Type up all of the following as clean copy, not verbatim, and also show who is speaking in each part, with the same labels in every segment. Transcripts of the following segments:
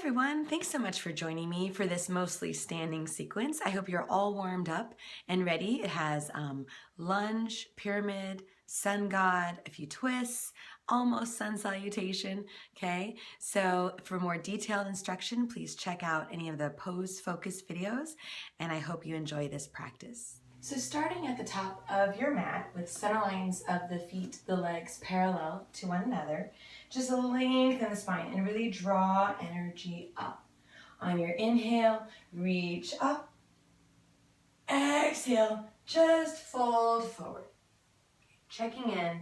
Speaker 1: everyone, thanks so much for joining me for this mostly standing sequence. I hope you're all warmed up and ready. It has lunge, pyramid, sun god, a few twists, almost sun salutation, okay? So for more detailed instruction, please check out any of the pose focus videos, and I hope you enjoy this practice. So starting at the top of your mat with center lines of the feet, the legs parallel to one another, just lengthen the spine and really draw energy up. On your inhale, reach up. Exhale, just fold forward. Checking in,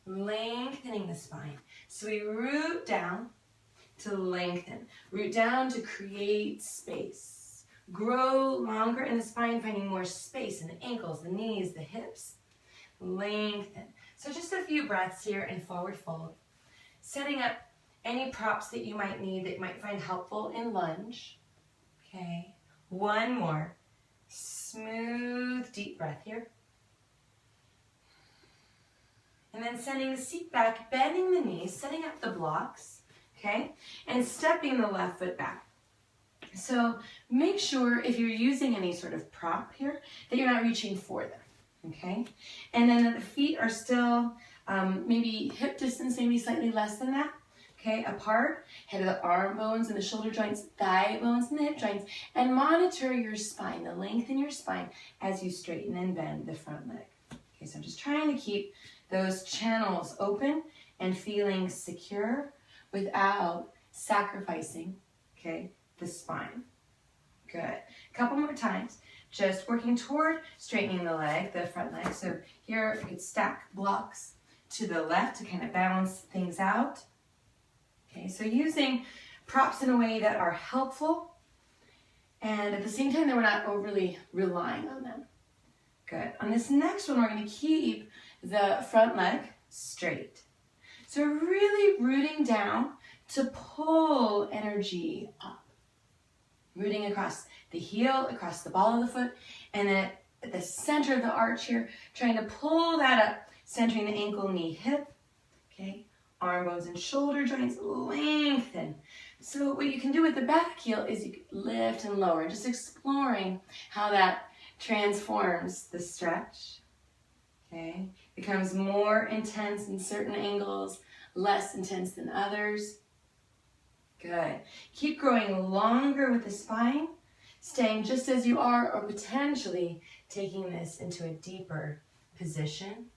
Speaker 1: lengthening the spine. So we root down to lengthen. Root down to create space. Grow longer in the spine, finding more space in the ankles, the knees, the hips. Lengthen. So just a few breaths here and forward fold. Setting up any props that you might need that you might find helpful in lunge. Okay. One more. Smooth, deep breath here. And then sending the seat back, bending the knees, setting up the blocks. Okay. And stepping the left foot back. So make sure if you're using any sort of prop here that you're not reaching for them, okay? And then the feet are still maybe hip distance, maybe slightly less than that, okay, apart. Head of the arm bones and the shoulder joints, thigh bones and the hip joints, and monitor your spine, the length in your spine as you straighten and bend the front leg. Okay, so I'm just trying to keep those channels open and feeling secure without sacrificing, okay, the spine. Good. A couple more times. Just working toward straightening the leg, the front leg. So here you could stack blocks to the left to kind of balance things out. Okay, so using props in a way that are helpful and at the same time that we're not overly relying on them. Good. On this next one, we're going to keep the front leg straight. So really rooting down to pull energy up. Rooting across the heel, across the ball of the foot, and then at the center of the arch here, trying to pull that up, centering the ankle, knee, hip, okay? Arm bones and shoulder joints, lengthen. So what you can do with the back heel is you lift and lower, just exploring how that transforms the stretch, okay? Becomes more intense in certain angles, less intense than others. Good. Keep growing longer with the spine, staying just as you are or potentially taking this into a deeper position.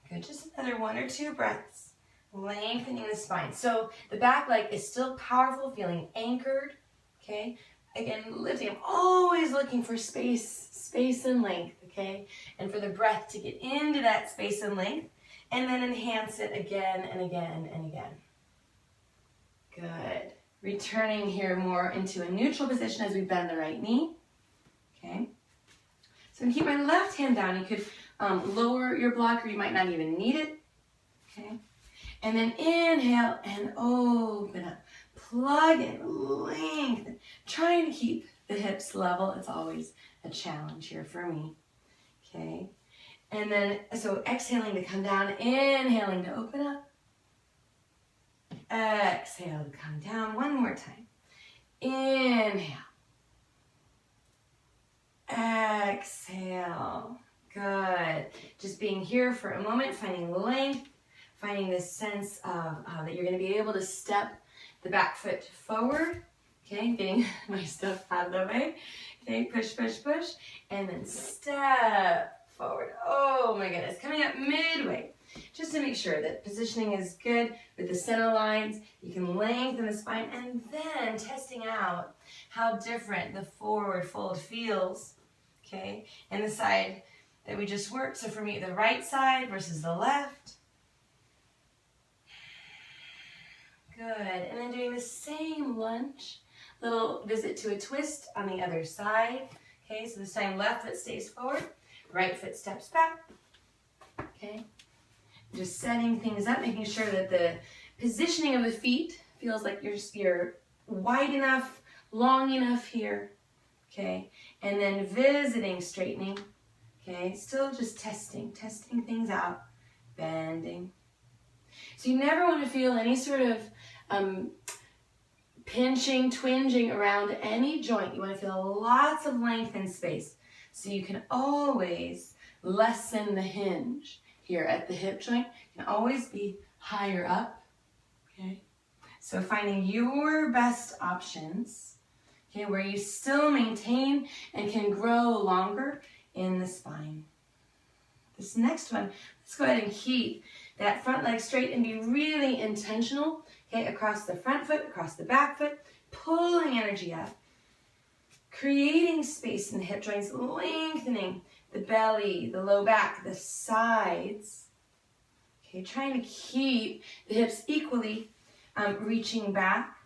Speaker 1: Good. Just another one or two breaths, lengthening the spine. So the back leg is still powerful, feeling anchored. Okay. Again, lifting. I'm always looking for space and length. Okay. And for the breath to get into that space and length and then enhance it again and again and again. Good. Returning here more into a neutral position as we bend the right knee. Okay. So I'm keep my left hand down. You could lower your block or you might not even need it. Okay. And then inhale and open up. Plug in, lengthen. Trying to keep the hips level. It's always a challenge here for me. Okay. And then, so exhaling to come down, inhaling to open up. Exhale to come down. One more time. Inhale. Exhale. Good. Just being here for a moment, finding length, finding this sense of that you're going to be able to step the back foot forward. Okay, getting my stuff out of the way. Okay, push, push, push, and then step forward. Oh my goodness, coming up midway. Just to make sure that positioning is good with the center lines, you can lengthen the spine, and then testing out how different the forward fold feels, okay, and the side that we just worked. So for me, the right side versus the left. Good, and then doing the same lunge, little visit to a twist on the other side. Okay, so this time left foot stays forward, right foot steps back, okay. Just setting things up, making sure that the positioning of the feet feels like you're wide enough, long enough here, okay? And then visiting, straightening, okay? Still just testing things out, bending. So you never want to feel any sort of pinching, twinging around any joint. You want to feel lots of length and space. So you can always lessen the hinge here at the hip joint. You can always be higher up, okay? So finding your best options, okay, where you still maintain and can grow longer in the spine. This next one, let's go ahead and keep that front leg straight and be really intentional, okay, across the front foot, across the back foot, pulling energy up, creating space in the hip joints, lengthening the belly, the low back, the sides, okay, trying to keep the hips equally reaching back,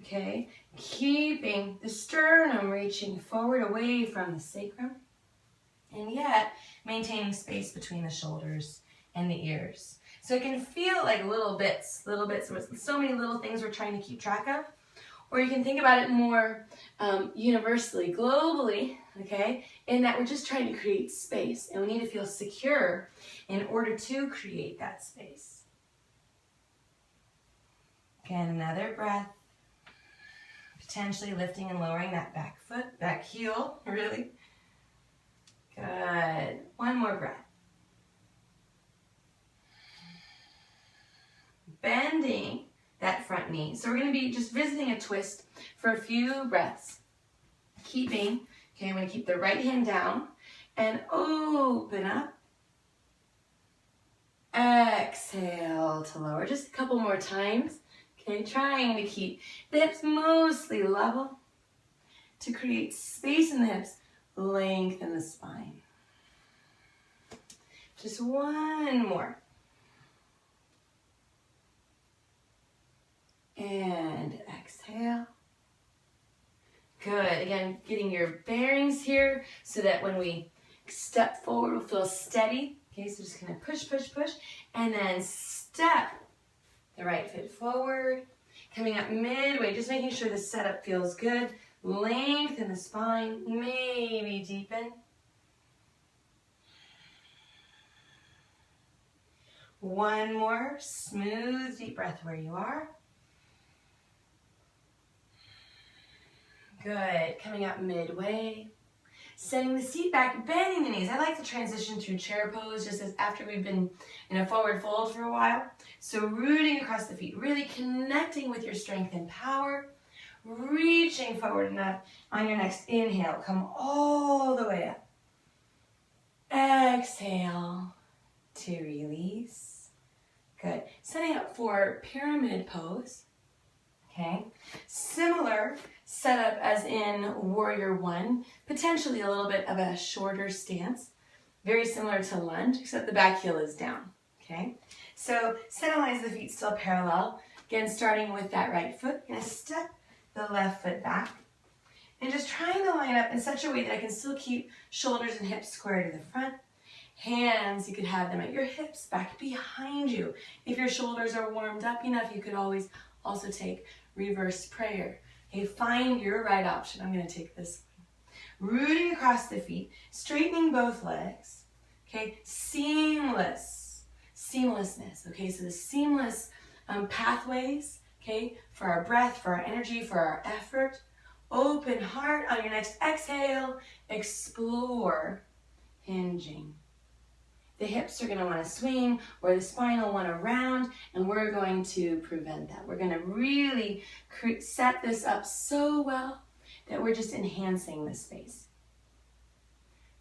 Speaker 1: okay, keeping the sternum reaching forward away from the sacrum, and yet maintaining space between the shoulders and the ears. So it can feel like little bits, so many little things we're trying to keep track of. Or you can think about it more universally, globally, okay, in that we're just trying to create space, and we need to feel secure in order to create that space. Again, another breath. Potentially lifting and lowering that back foot, back heel, really. Good. One more breath. Bending that front knee. So we're going to be just visiting a twist for a few breaths. Keeping, okay, I'm going to keep the right hand down and open up. Exhale to lower. Just a couple more times. Okay, trying to keep the hips mostly level to create space in the hips, lengthen the spine. Just one more. And exhale. Good. Again, getting your bearings here so that when we step forward, we'll feel steady. Okay, so just gonna push, push, push, and then step the right foot forward. Coming up midway, just making sure the setup feels good. Lengthen the spine, maybe deepen. One more smooth, deep breath where you are. Good. Coming up midway. Setting the seat back, bending the knees. I like to transition to chair pose just as after we've been in a forward fold for a while. So rooting across the feet, really connecting with your strength and power. Reaching forward and up on your next inhale. Come all the way up. Exhale to release. Good. Setting up for pyramid pose. Okay. Similar setup as in warrior one, potentially a little bit of a shorter stance, very similar to lunge, except the back heel is down, okay? So centralize the feet still parallel. Again, starting with that right foot, you're gonna step the left foot back, and just trying to line up in such a way that I can still keep shoulders and hips square to the front. Hands, you could have them at your hips, back behind you. If your shoulders are warmed up enough, you could always also take reverse prayer. Okay, find your right option. I'm going to take this one. Rooting across the feet, straightening both legs. Okay, seamlessness. Okay, so the seamless pathways. Okay, for our breath, for our energy, for our effort. Open heart on your next exhale. Explore hinging. The hips are going to want to swing or the spine will want to round, and we're going to prevent that. We're going to really set this up so well that we're just enhancing the space.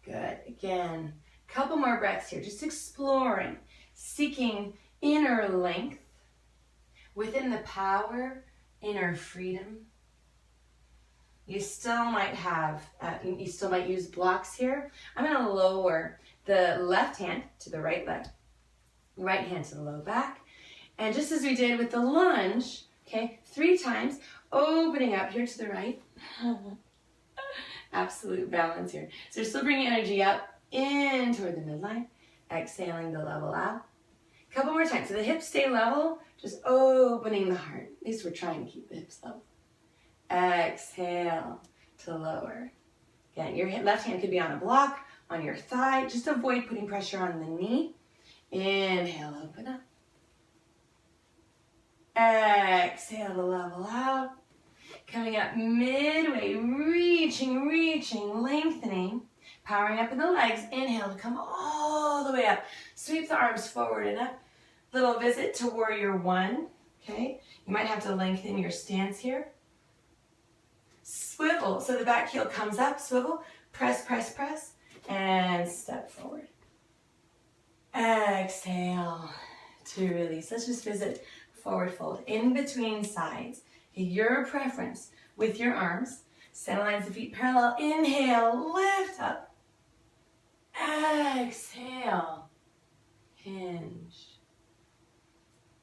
Speaker 1: Good. Again, a couple more breaths here, just exploring, seeking inner length within the power, inner freedom. You still might have, you still might use blocks here. I'm going to lower the left hand to the right leg, right hand to the low back. And just as we did with the lunge, okay, 3 times, opening up here to the right. Absolute balance here. So still bringing energy up in toward the midline, exhaling to level out. A couple more times. So the hips stay level, just opening the heart. At least we're trying to keep the hips level. Exhale to lower. Again, your left hand could be on a block, on your thigh. Just avoid putting pressure on the knee. Inhale, open up. Exhale to level out. Coming up midway, reaching, lengthening. Powering up in the legs. Inhale to come all the way up. Sweep the arms forward and up. Little visit to warrior one. Okay, you might have to lengthen your stance here. Swivel, so the back heel comes up, swivel, press, and step forward. Exhale to release. Let's just visit forward fold, in between sides. Your preference with your arms. Center lines of feet parallel. Inhale, lift up. Exhale, hinge.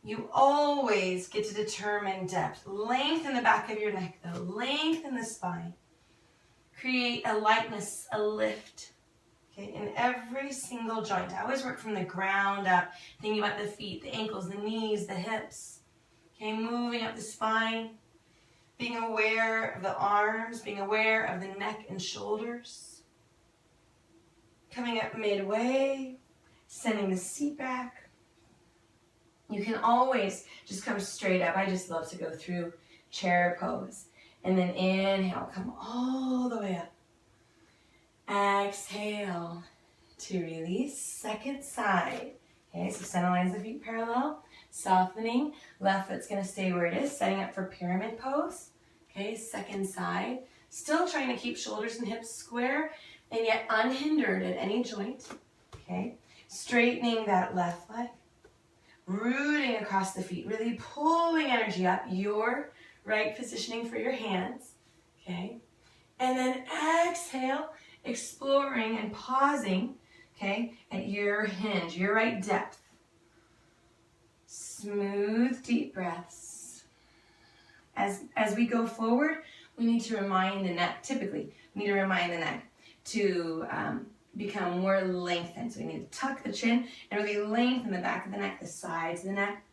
Speaker 1: You always get to determine depth. Lengthen the back of your neck though. Lengthen the spine. Create a lightness, a lift. Okay, in every single joint. I always work from the ground up, thinking about the feet, the ankles, the knees, the hips. Okay, moving up the spine. Being aware of the arms, being aware of the neck and shoulders. Coming up midway, sending the seat back. You can always just come straight up. I just love to go through chair pose. And then inhale, come all the way up. Exhale to release. Second side. Okay, so center lines of feet parallel. Softening. Left foot's going to stay where it is. Setting up for pyramid pose. Okay, second side. Still trying to keep shoulders and hips square and yet unhindered at any joint. Okay, straightening that left leg. Rooting across the feet, really pulling energy up, your right positioning for your hands, okay? And then exhale, exploring and pausing, okay, at your hinge, your right depth. Smooth, deep breaths. As we go forward, we need to remind the neck, typically, we need to remind the neck to become more lengthened. So we need to tuck the chin and really lengthen the back of the neck, the sides of the neck.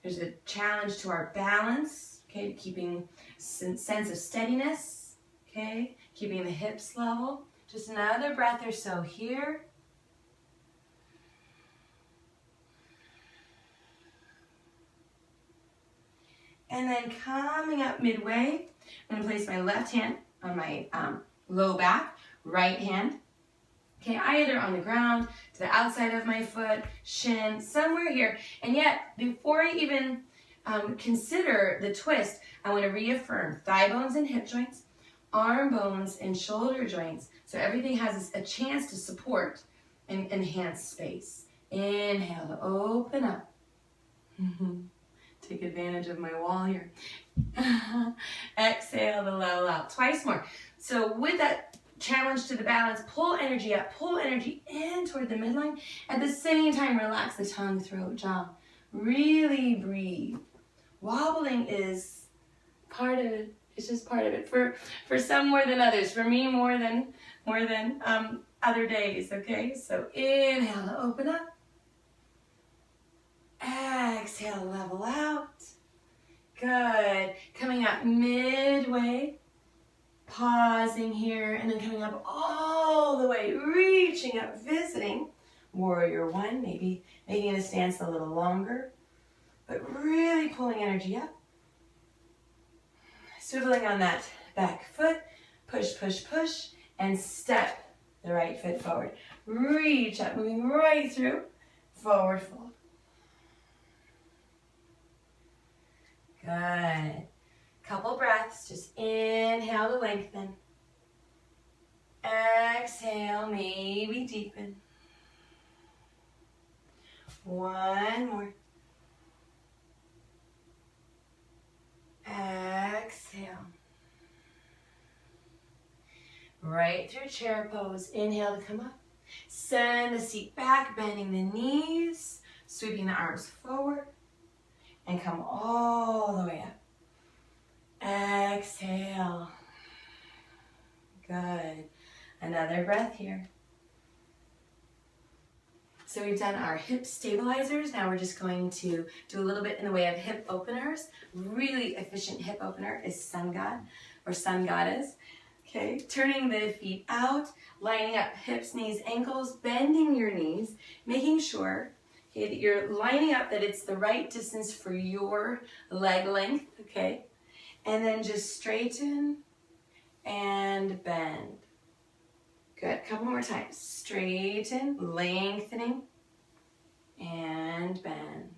Speaker 1: There's a challenge to our balance, okay, keeping sense of steadiness, okay, keeping the hips level. Just another breath or so here. And then coming up midway, I'm going to place my left hand on my low back, right hand. Okay, either on the ground, to the outside of my foot, shin, somewhere here. And yet, before I even consider the twist, I want to reaffirm thigh bones and hip joints, arm bones and shoulder joints. So everything has a chance to support and enhance space. Inhale to open up. Take advantage of my wall here. Exhale to level out. Twice more. So with that challenge to the balance, pull energy up, pull energy in toward the midline. At the same time, relax the tongue, throat, jaw. Really breathe. Wobbling is part of it. It's just part of it. For some more than others. For me, more than other days. Okay. So inhale to open up. Exhale to level out. Good. Coming up midway. Pausing here and then coming up all the way, reaching up, visiting warrior one, maybe making the stance a little longer, but really pulling energy up. Swiveling on that back foot, push, and step the right foot forward. Reach up, moving right through, forward fold. Good. Couple breaths, just inhale to lengthen. Exhale, maybe deepen. One more. Exhale. Right through chair pose. Inhale to come up. Send the seat back, bending the knees, sweeping the arms forward, and come all the way up. Exhale. Good. Another breath here. So we've done our hip stabilizers. Now we're just going to do a little bit in the way of hip openers. Really efficient hip opener is Sun God or Sun Goddess. Okay, turning the feet out, lining up hips, knees, ankles, bending your knees, making sure that you're lining up that it's the right distance for your leg length, okay? And then just straighten and bend. Good, couple more times. Straighten, lengthening, and bend.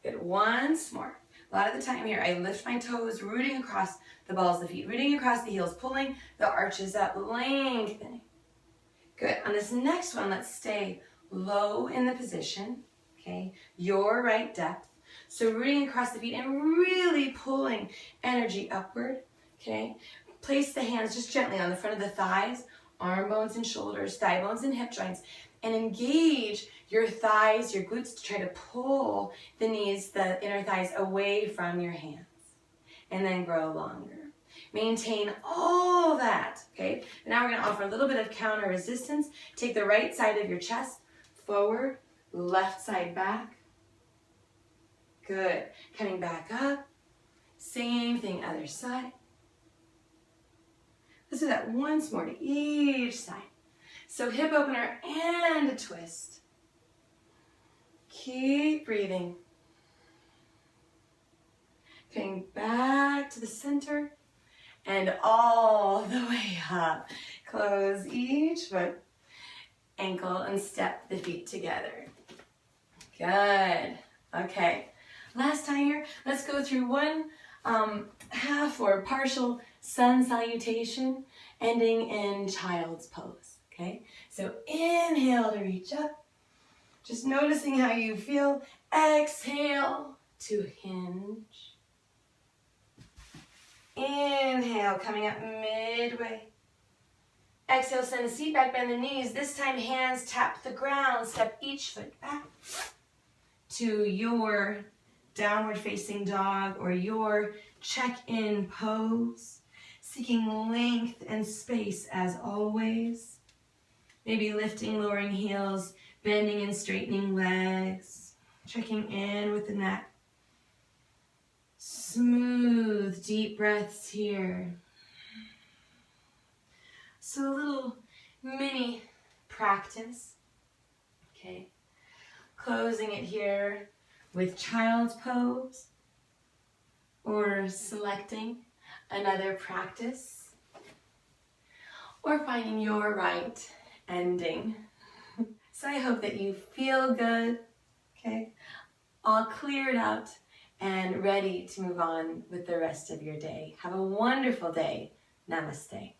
Speaker 1: Good, once more. A lot of the time here, I lift my toes, rooting across the balls of the feet, rooting across the heels, pulling the arches up, lengthening. Good, on this next one, let's stay low in the position, okay? Your right depth. So rooting across the feet and really pulling energy upward, okay? Place the hands just gently on the front of the thighs, arm bones and shoulders, thigh bones and hip joints, and engage your thighs, your glutes to try to pull the knees, the inner thighs away from your hands. And then grow longer. Maintain all that, okay? Now we're gonna offer a little bit of counter resistance. Take the right side of your chest forward, left side back. Good. Coming back up. Same thing, other side. Let's do that once more to each side. So hip opener and a twist. Keep breathing. Coming back to the center and all the way up. Close each foot, ankle, and step the feet together. Good. Okay. Last time here, let's go through one half or partial sun salutation, ending in child's pose, okay? So inhale to reach up, just noticing how you feel. Exhale to hinge. Inhale, coming up midway. Exhale, send the seat back, bend the knees. This time, hands tap the ground. Step each foot back to your downward facing dog or your check-in pose. Seeking length and space as always. Maybe lifting, lowering heels, bending and straightening legs. Checking in with the neck. Smooth, deep breaths here. So a little mini practice. Okay. Closing it here with child's pose or selecting another practice or finding your right ending. So I hope that you feel good, okay, all cleared out and ready to move on with the rest of your day. Have a wonderful day. Namaste.